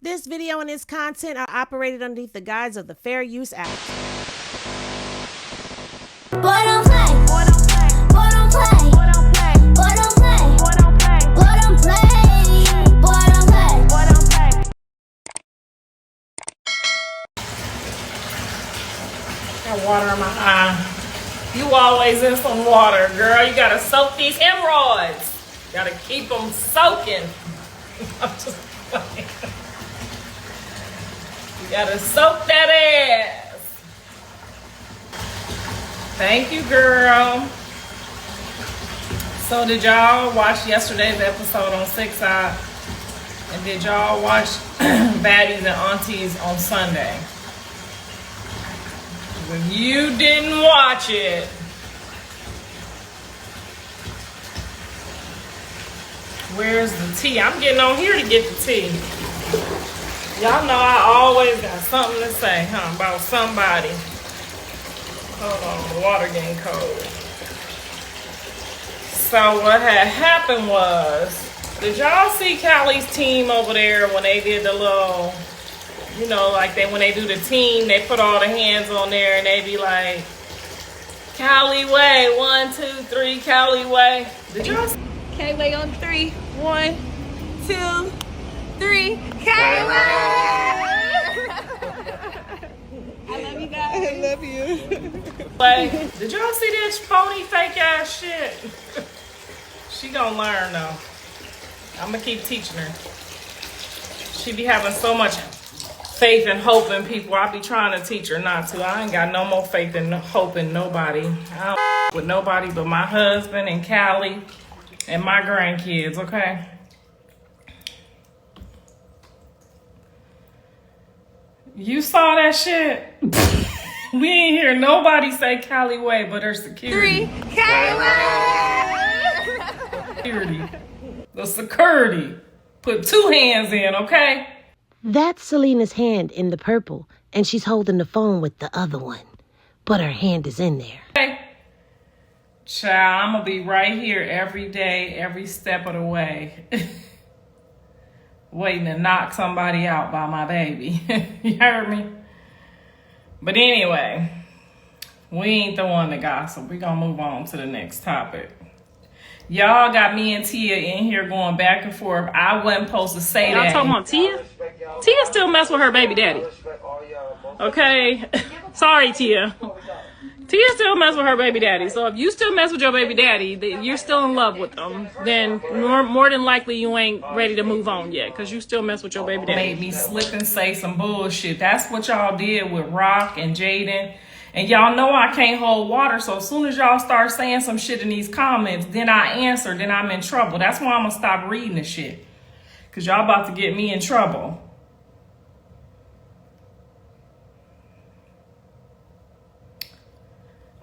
This video and its content are operated underneath the guise of the Fair Use Act. Boy don't play. Boy don't play. Boy don't play. Boy don't play. Boy don't play. Boy don't play. Boy don't play. Boy don't play. Boy don't play. Got water in my eye. You always in some water, girl. You gotta soak these hemorrhoids. Gotta keep them soaking. I'm just playing. You gotta soak that ass. Thank you, girl. So did y'all watch yesterday's episode on 6 Eye? And did y'all watch Baddies and Aunties on Sunday? If you didn't watch it, where's the tea? I'm getting on here to get the tea. Y'all know I always got something to say, huh, about somebody. Hold on, the water getting cold. So what had happened was, did y'all see Callie's team over there when they did the little, you know, like when they do the team, they put all the hands on there and they be like, Callie way, 1, 2, 3, Callie way. Did y'all see? Okay, wait on 3. 1, 2, 3. Karlissa! I love you guys. I love you. Like, did y'all see this phony fake ass shit? She gonna learn though. I'm gonna keep teaching her. She be having so much faith and hope in people. I be trying to teach her not to. I ain't got no more faith and hope in nobody. I don't with nobody but my husband and Callie and my grandkids, okay? You saw that shit? We ain't hear nobody say Callie way but her security. 3. Karlissa! Security. The security. Put 2 hands in, okay? That's Selena's hand in the purple, and she's holding the phone with the other one. But her hand is in there. Okay. Child, I'm gonna be right here every day, every step of the way. Waiting to knock somebody out by my baby. You heard me? But anyway, we ain't the one to gossip. We gonna move on to the next topic. Y'all got me and Tia in here going back and forth. I wasn't supposed to say that. Y'all talking about Tia? Tia still mess with her baby daddy. Okay? Sorry, Tia. Tia still mess with her baby daddy. So if you still mess with your baby daddy, you're still in love with them, then more than likely you ain't ready to move on yet because you still mess with your baby daddy. Made me slip and say some bullshit. That's what y'all did with Rock and Jaydin. And y'all know I can't hold water, so as soon as y'all start saying some shit in these comments, then I answer, then I'm in trouble. That's why I'm gonna stop reading the shit. Because y'all about to get me in trouble.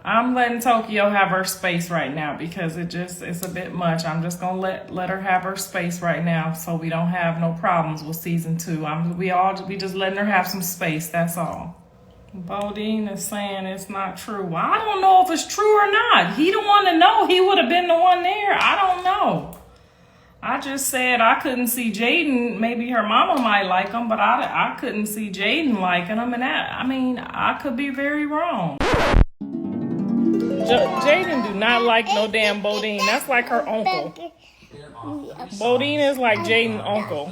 I'm letting Tokyo have her space right now because it's a bit much. I'm just gonna let her have her space right now so we don't have no problems with season 2. We just letting her have some space, that's all. Bowden is saying it's not true. Well, I don't know if it's true or not. He the one to know. He would have been the one there. I don't know. I just said I couldn't see Jaydin. Maybe her mama might like him, but I couldn't see Jaydin liking him. And I could be very wrong. Jaydin do not like no damn Bowden. That's like her uncle. Bowden is like Jaydin's uncle.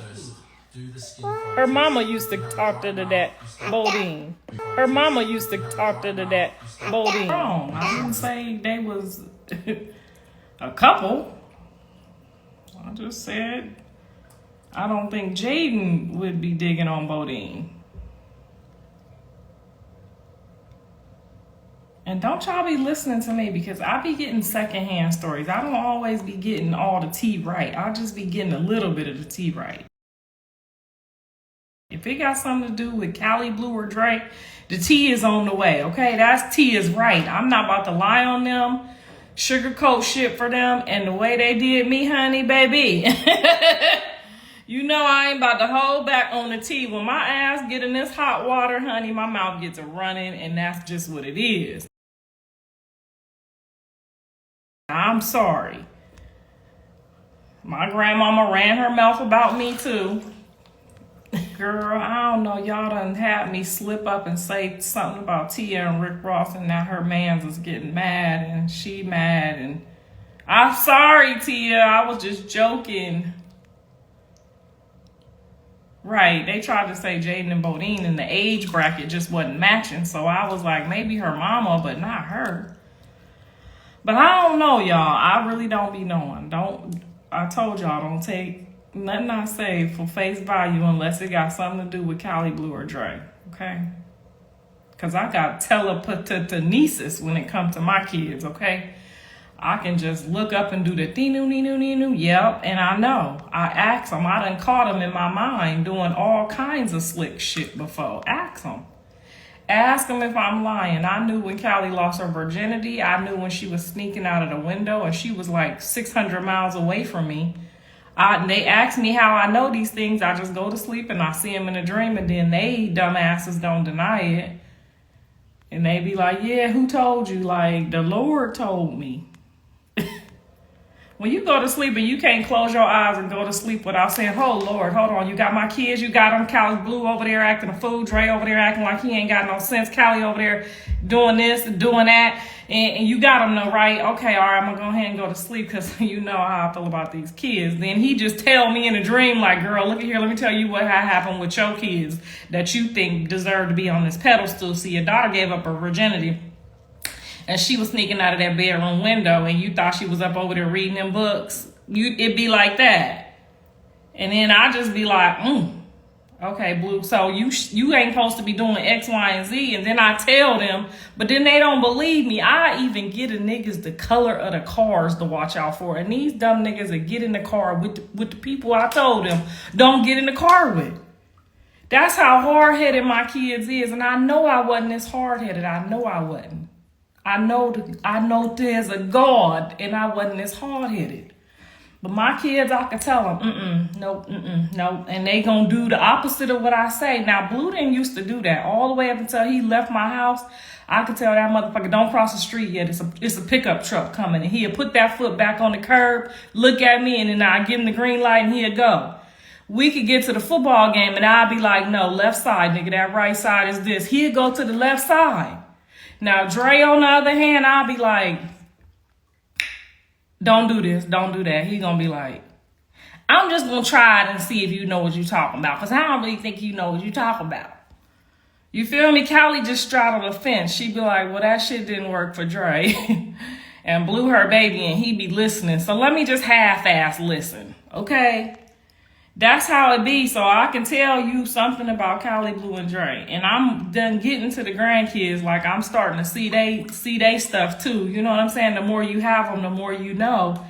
Her mama used to talk to the dad, Bowden. Her mama used to talk to the dad, Bowden. I didn't say they was a couple. I just said I don't think Jaydin would be digging on Bowden. And don't y'all be listening to me because I be getting secondhand stories. I don't always be getting all the tea right. I'll just be getting a little bit of the tea right. If it got something to do with Callie Blue or Drake, the tea is on the way, okay? That's tea is right. I'm not about to lie on them, sugarcoat shit for them, and the way they did me, honey, baby. You know I ain't about to hold back on the tea. When my ass get in this hot water, honey, my mouth gets a running, and that's just what it is. I'm sorry. My grandmama ran her mouth about me too. Girl, I don't know. Y'all done had me slip up and say something about Tia and Rick Ross, and now her mans is getting mad and she mad. And I'm sorry, Tia. I was just joking. Right. They tried to say Jaydin and Bowden in the age bracket just wasn't matching. So I was like, maybe her mama, but not her. But I don't know, y'all. I really don't be knowing. I told y'all, don't take nothing I say for face value unless it got something to do with Callie Blue or Dre. Okay? Because I got telekinesis when it comes to my kids, okay? I can just look up and do the dee-noo. Yep, and I know. I ask them. I done caught them in my mind doing all kinds of slick shit before. Ask them. Ask them if I'm lying. I knew when Callie lost her virginity. I knew when she was sneaking out of the window and she was like 600 miles away from me. They ask me how I know these things. I just go to sleep and I see them in a dream, and then they dumbasses don't deny it. And they be like, yeah, who told you? Like, the Lord told me. When you go to sleep and you can't close your eyes and go to sleep without saying, oh, Lord, hold on. You got my kids. You got them. Callie Blue over there acting a fool. Dre over there acting like he ain't got no sense. Callie over there doing this and doing that. And you got them though, right? Okay, all right, I'm going to go ahead and go to sleep because you know how I feel about these kids. Then he just tell me in a dream like, girl, look at here. Let me tell you what happened with your kids that you think deserve to be on this pedestal. See, your daughter gave up her virginity. And she was sneaking out of that bedroom window, and you thought she was up over there reading them books. It'd be like that. And then I just be like, okay, Blue, so you ain't supposed to be doing X, Y, and Z. And then I tell them, but then they don't believe me. I even get the niggas the color of the cars to watch out for. And these dumb niggas that get in the car with the people I told them don't get in the car with. That's how hard-headed my kids is. And I know I wasn't this hard-headed. I know I wasn't. I know there's a God, and I wasn't as hard-headed. But my kids, I can tell them, nope, and they gonna do the opposite of what I say. Now, Blue didn't used to do that all the way up until he left my house. I could tell that motherfucker, don't cross the street yet. It's a pickup truck coming, and he'll put that foot back on the curb, look at me, and then I give him the green light, and he'll go. We could get to the football game, and I'll be like, no, left side, nigga, that right side is this. He'll go to the left side. Now, Dre, on the other hand, I'll be like, don't do this, don't do that. He gonna be like, I'm just gonna try it and see if you know what you're talking about, because I don't really think you know what you're talking about. You feel me? Callie just straddled the fence. She'd be like, well, that shit didn't work for Dre. And Blue her baby, and he be listening. So let me just half-ass listen, okay? That's how it be. So I can tell you something about Callie Blue and Dre. And I'm done getting to the grandkids. Like, I'm starting to see they stuff too. You know what I'm saying? The more you have them, the more you know.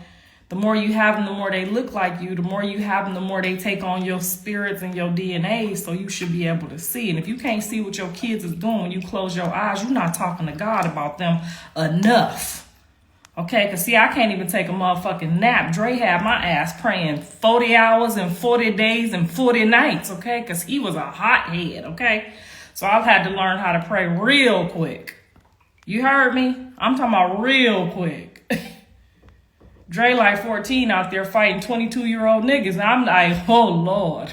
The more you have them, the more they look like you. The more you have them, the more they take on your spirits and your DNA. So you should be able to see. And if you can't see what your kids is doing when you close your eyes, you're not talking to God about them enough. Okay, because see, I can't even take a motherfucking nap. Dre had my ass praying 40 hours and 40 days and 40 nights, okay? Because he was a hothead, okay? So I've had to learn how to pray real quick. You heard me? I'm talking about real quick. Dre like 14 out there fighting 22-year-old niggas. And I'm like, oh, Lord.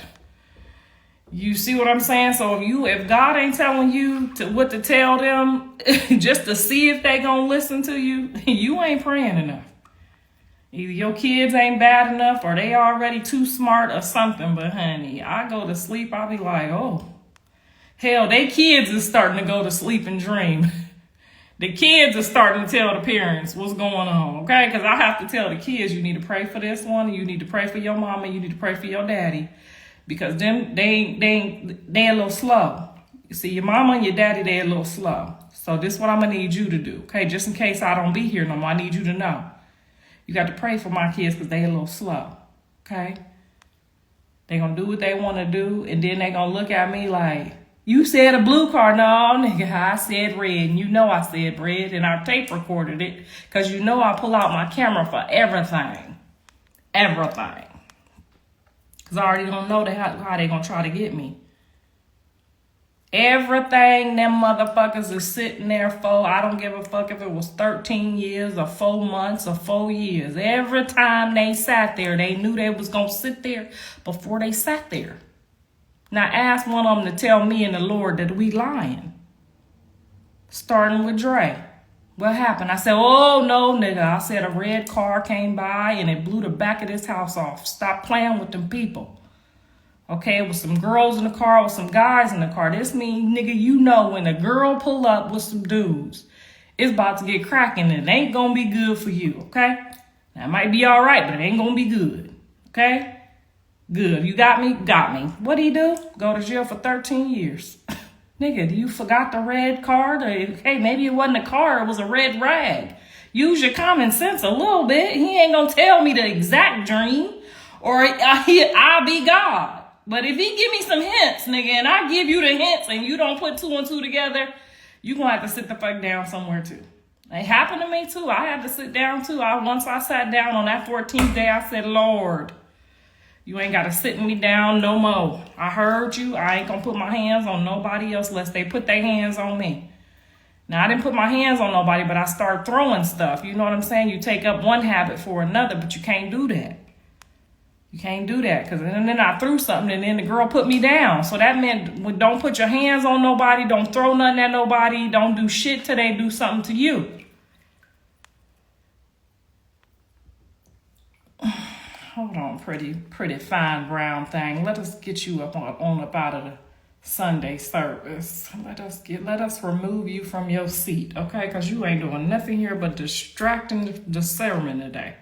You see what I'm saying? So if God ain't telling you what to tell them, just to see if they gonna listen to you, you ain't praying enough. Either your kids ain't bad enough or they already too smart or something. But honey, I go to sleep, I'll be like, oh, hell, they kids is starting to go to sleep and dream. The kids are starting to tell the parents what's going on, okay? Because I have to tell the kids, you need to pray for this one, you need to pray for your mama, you need to pray for your daddy. Because them, they a little slow. You see, your mama and your daddy, they a little slow. So this is what I'm going to need you to do, okay? Just in case I don't be here no more, I need you to know. You got to pray for my kids because they a little slow, okay? They going to do what they want to do, and then they going to look at me like, you said a blue car. No, nigga, I said red, and you know I said red, and I tape recorded it because you know I pull out my camera for everything. Everything. Because I already don't know how they going to try to get me. Everything them motherfuckers is sitting there for, I don't give a fuck if it was 13 years or 4 months or 4 years. Every time they sat there, they knew they was going to sit there before they sat there. Now ask one of them to tell me and the Lord that we lying. Starting with Dre. What happened? I said, oh, no, nigga. I said a red car came by and it blew the back of this house off. Stop playing with them people. Okay, it was some girls in the car with some guys in the car. This means, nigga, you know when a girl pull up with some dudes, it's about to get cracking and it ain't gonna be good for you, okay? Now, it might be all right, but it ain't gonna be good, okay? Good. You got me? Got me. What do you do? Go to jail for 13 years. Nigga, you forgot the red card? Hey, maybe it wasn't a car, it was a red rag. Use your common sense a little bit. He ain't gonna tell me the exact dream or I'll be God. But if he give me some hints, nigga, and I give you the hints and you don't put 2 and 2 together, you gonna have to sit the fuck down somewhere too. It happened to me too. I had to sit down too. Once I sat down on that 14th day, I said, Lord, you ain't gotta sit me down no more. I heard you. I ain't gonna put my hands on nobody else unless they put their hands on me. Now, I didn't put my hands on nobody, but I started throwing stuff. You know what I'm saying? You take up one habit for another, but you can't do that. You can't do that because then I threw something and then the girl put me down. So that meant don't put your hands on nobody. Don't throw nothing at nobody. Don't do shit till they do something to you. Hold on, pretty fine brown thing. Let us get you up up out of the Sunday service. Let us remove you from your seat, okay? Because you ain't doing nothing here but distracting the sermon today.